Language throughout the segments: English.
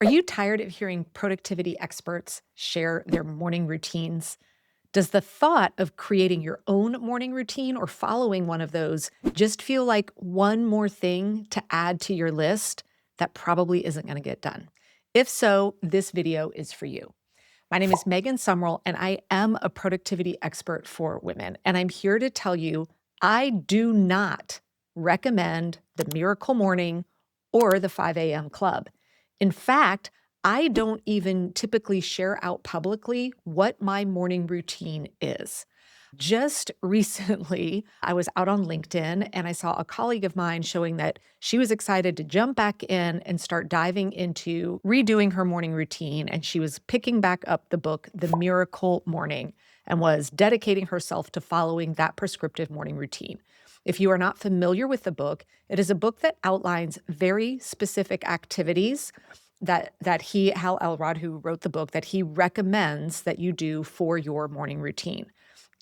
Are you tired of hearing productivity experts share their morning routines? Does the thought of creating your own morning routine or following one of those just feel like one more thing to add to your list that probably isn't going to get done? If so, this video is for you. My name is Megan Sumrell, and I am a productivity expert for women. And I'm here to tell you I do not recommend the miracle morning or the 5 a.m. club. In fact, I don't even typically share out publicly what my morning routine is. Just recently, I was out on LinkedIn and I saw a colleague of mine showing that she was excited to jump back in and start diving into redoing her morning routine. And she was picking back up the book, The Miracle Morning, and was dedicating herself to following that prescriptive morning routine. If you are not familiar with the book, it is a book that outlines very specific activities that Hal Elrod, who wrote the book, that he recommends that you do for your morning routine.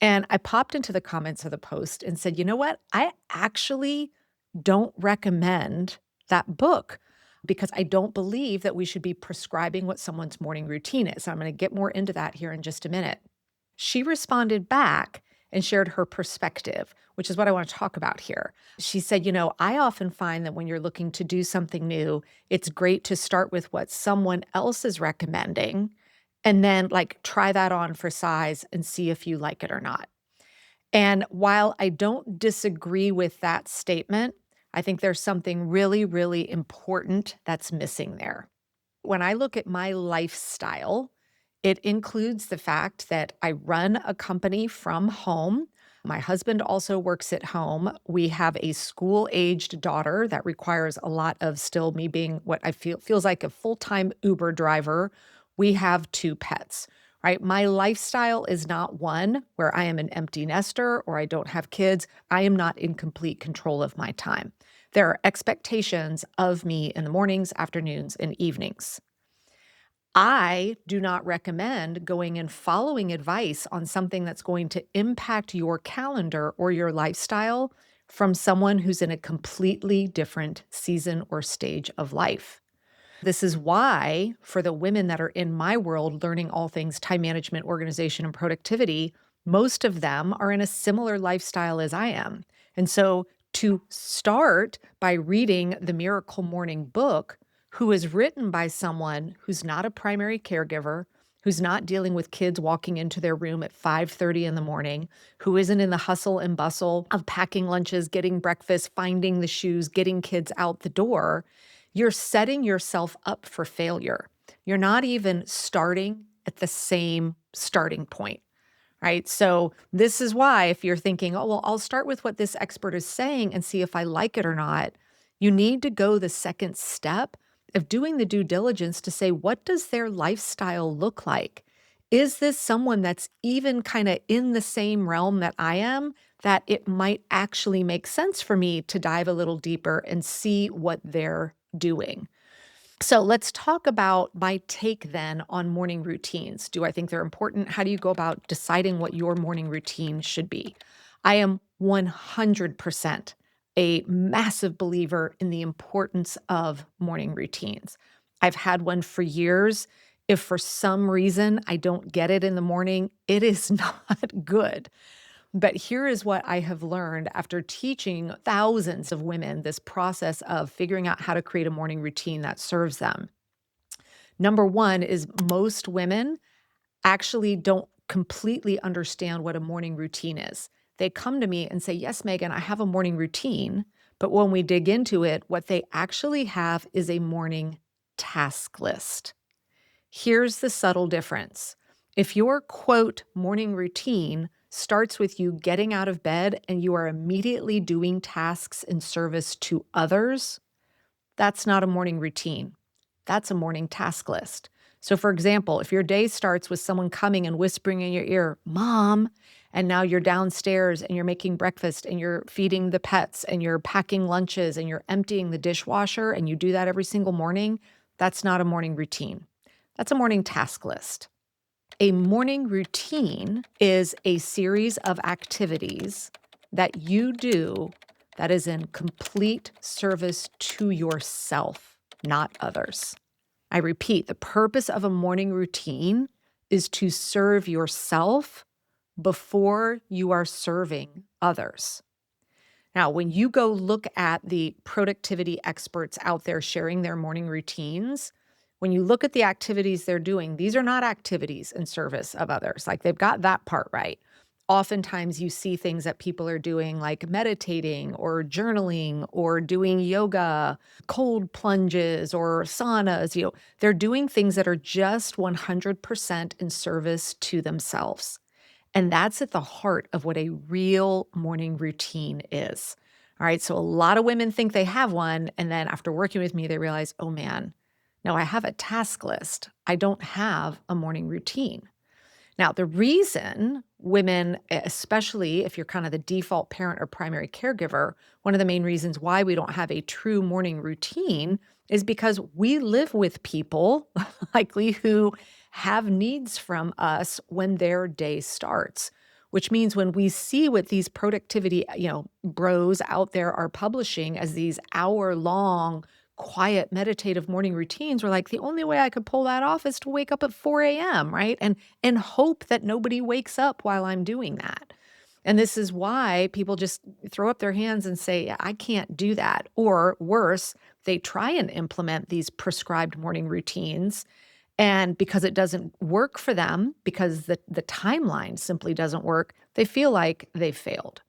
And I popped into the comments of the post and said, you know what? I actually don't recommend that book because I don't believe that we should be prescribing what someone's morning routine is. I'm going to get more into that here in just a minute. She responded back and shared her perspective, which is what I want to talk about here. She said, I often find that when you're looking to do something new, it's great to start with what someone else is recommending and then try that on for size and see if you like it or not. And while I don't disagree with that statement, I think there's something really, really important that's missing there. When I look at my lifestyle, it includes the fact that I run a company from home. My husband also works at home. We have a school-aged daughter that requires a lot of still me being what I feel feels like a full-time Uber driver. We have 2 pets, right? My lifestyle is not one where I am an empty nester or I don't have kids. I am not in complete control of my time. There are expectations of me in the mornings, afternoons, and evenings. I do not recommend going and following advice on something that's going to impact your calendar or your lifestyle from someone who's in a completely different season or stage of life. This is why, for the women that are in my world learning all things time management, organization, and productivity, most of them are in a similar lifestyle as I am. And so to start by reading the Miracle Morning book, who is written by someone who's not a primary caregiver, who's not dealing with kids walking into their room at 5:30 in the morning, who isn't in the hustle and bustle of packing lunches, getting breakfast, finding the shoes, getting kids out the door, you're setting yourself up for failure. You're not even starting at the same starting point, right? So this is why if you're thinking, oh, well, I'll start with what this expert is saying and see if I like it or not, you need to go the second step of doing the due diligence to say, what does their lifestyle look like? Is this someone that's even kind of in the same realm that I am, that it might actually make sense for me to dive a little deeper and see what they're doing? So let's talk about my take then on morning routines. Do I think they're important? How do you go about deciding what your morning routine should be? I am 100% a massive believer in the importance of morning routines. I've had one for years. If for some reason I don't get it in the morning, it is not good. But here is what I have learned after teaching thousands of women this process of figuring out how to create a morning routine that serves them. Number one is most women actually don't completely understand what a morning routine is. They come to me and say, yes, Megan, I have a morning routine. But when we dig into it, what they actually have is a morning task list. Here's the subtle difference. If your quote morning routine starts with you getting out of bed and you are immediately doing tasks in service to others, that's not a morning routine. That's a morning task list. So, for example, if your day starts with someone coming and whispering in your ear, Mom, and now you're downstairs and you're making breakfast and you're feeding the pets and you're packing lunches and you're emptying the dishwasher and you do that every single morning, that's not a morning routine. That's a morning task list. A morning routine is a series of activities that you do that is in complete service to yourself, not others. I repeat, the purpose of a morning routine is to serve yourself before you are serving others. Now, when you go look at the productivity experts out there sharing their morning routines, when you look at the activities they're doing, these are not activities in service of others. Like they've got that part right. Oftentimes, you see things that people are doing like meditating or journaling or doing yoga, cold plunges or saunas. They're doing things that are just 100% in service to themselves. And that's at the heart of what a real morning routine is. All right. So a lot of women think they have one. And then after working with me, they realize, oh man, no, I have a task list. I don't have a morning routine. Now, the reason women, especially if you're kind of the default parent or primary caregiver, one of the main reasons why we don't have a true morning routine is because we live with people likely who have needs from us when their day starts, which means when we see what these productivity, bros out there are publishing as these hour-long quiet meditative morning routines, we're like, the only way I could pull that off is to wake up at 4 a.m., right? And hope that nobody wakes up while I'm doing that. And this is why people just throw up their hands and say, I can't do that. Or worse, they try and implement these prescribed morning routines. And because it doesn't work for them, because the timeline simply doesn't work, they feel like they've failed.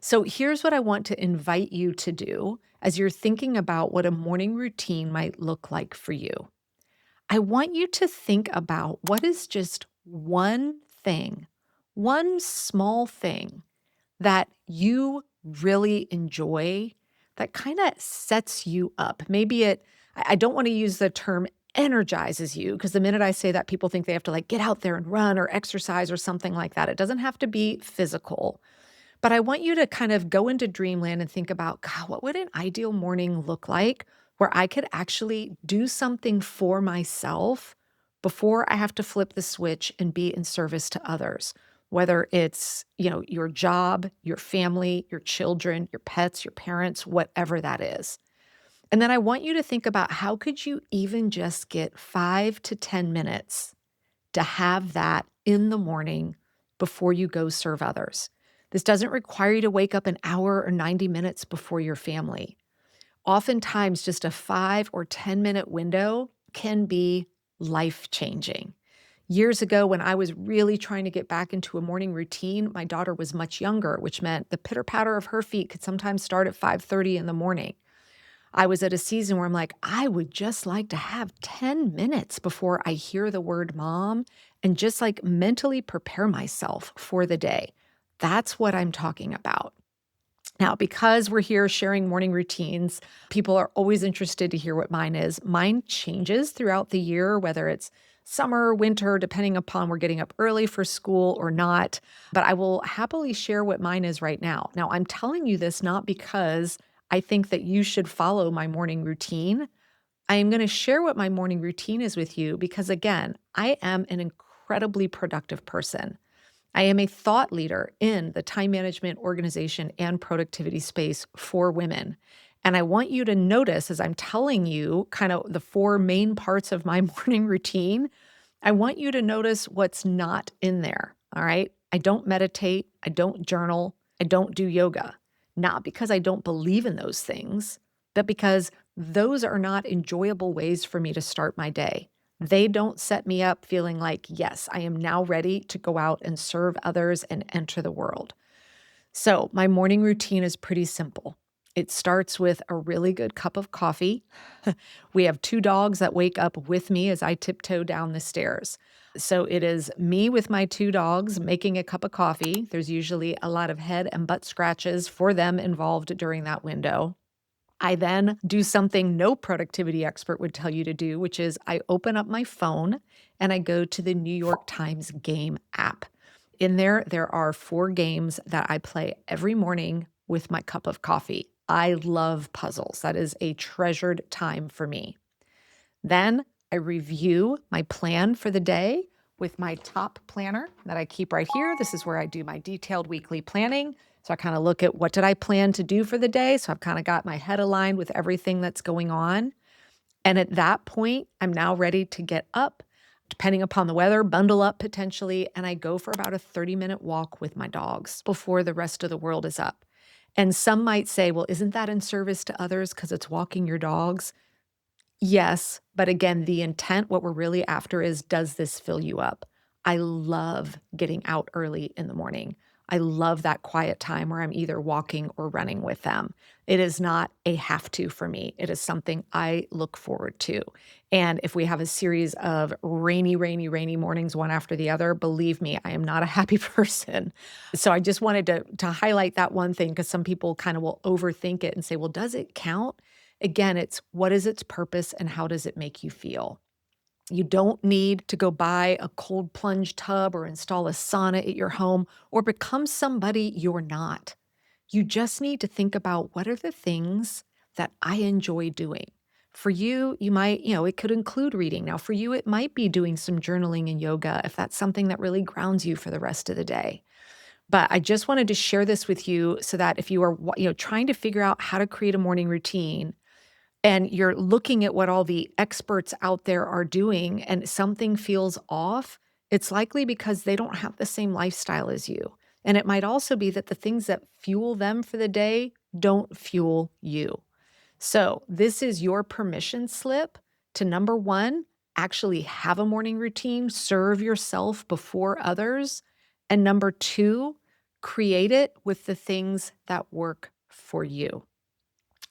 So here's what I want to invite you to do as you're thinking about what a morning routine might look like for you. I want you to think about what is just one thing, one small thing that you really enjoy that kind of sets you up. I don't want to use the term energizes you because the minute I say that, people think they have to like get out there and run or exercise or something like that. It doesn't have to be physical. But I want you to kind of go into dreamland and think about, God, what would an ideal morning look like where I could actually do something for myself before I have to flip the switch and be in service to others? Whether it's, your job, your family, your children, your pets, your parents, whatever that is. And then I want you to think about how could you even just get 5 to 10 minutes to have that in the morning before you go serve others. This doesn't require you to wake up an hour or 90 minutes before your family. Oftentimes, just a 5 or 10-minute window can be life-changing. Years ago, when I was really trying to get back into a morning routine, my daughter was much younger, which meant the pitter-patter of her feet could sometimes start at 5:30 in the morning. I was at a season where I'm like, I would just like to have 10 minutes before I hear the word mom and just like mentally prepare myself for the day. That's what I'm talking about. Now, because we're here sharing morning routines, people are always interested to hear what mine is. Mine changes throughout the year, whether it's summer, winter, depending upon we're getting up early for school or not. But I will happily share what mine is right now. Now, I'm telling you this not because I think that you should follow my morning routine. I am going to share what my morning routine is with you because, again, I am an incredibly productive person. I am a thought leader in the time management, organization, and productivity space for women. And I want you to notice as I'm telling you kind of the 4 main parts of my morning routine, I want you to notice what's not in there. All right. I don't meditate. I don't journal. I don't do yoga. Not because I don't believe in those things, but because those are not enjoyable ways for me to start my day. They don't set me up feeling like, yes, I am now ready to go out and serve others and enter the world. So my morning routine is pretty simple. It starts with a really good cup of coffee. We have 2 dogs that wake up with me as I tiptoe down the stairs. So it is me with my 2 dogs making a cup of coffee. There's usually a lot of head and butt scratches for them involved during that window. I then do something no productivity expert would tell you to do, which is I open up my phone and I go to the New York Times game app. In there are 4 games that I play every morning with my cup of coffee. I love puzzles. That is a treasured time for me. Then I review my plan for the day with my top planner that I keep right here. This is where I do my detailed weekly planning. So I kind of look at what did I plan to do for the day. So I've kind of got my head aligned with everything that's going on. And at that point, I'm now ready to get up, depending upon the weather, bundle up potentially, and I go for about a 30-minute walk with my dogs before the rest of the world is up. And some might say, well, isn't that in service to others because it's walking your dogs? Yes, but again, the intent, what we're really after is, does this fill you up? I love getting out early in the morning. I love that quiet time where I'm either walking or running with them. It is not a have to for me. It is something I look forward to. And if we have a series of rainy, rainy, rainy mornings, one after the other, believe me, I am not a happy person. So I just wanted to highlight that one thing because some people kind of will overthink it and say, well, does it count? Again, it's what is its purpose and how does it make you feel? You don't need to go buy a cold plunge tub or install a sauna at your home or become somebody you're not. You just need to think about what are the things that I enjoy doing. For you, you might, it could include reading. Now, for you, it might be doing some journaling and yoga if that's something that really grounds you for the rest of the day. But I just wanted to share this with you so that if you are, trying to figure out how to create a morning routine, and you're looking at what all the experts out there are doing and something feels off, it's likely because they don't have the same lifestyle as you. And it might also be that the things that fuel them for the day don't fuel you. So, this is your permission slip to number one, actually have a morning routine, serve yourself before others. And number two, create it with the things that work for you.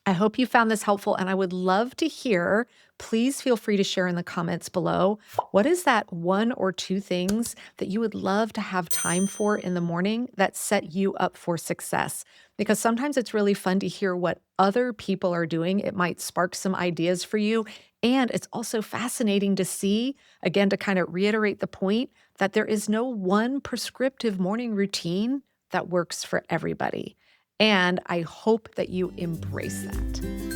I hope you found this helpful, and I would love to hear. Please feel free to share in the comments below. What is that one or two things that you would love to have time for in the morning that set you up for success? Because sometimes it's really fun to hear what other people are doing. It might spark some ideas for you. And it's also fascinating to see, again, to kind of reiterate the point that there is no one prescriptive morning routine that works for everybody. And I hope that you embrace that.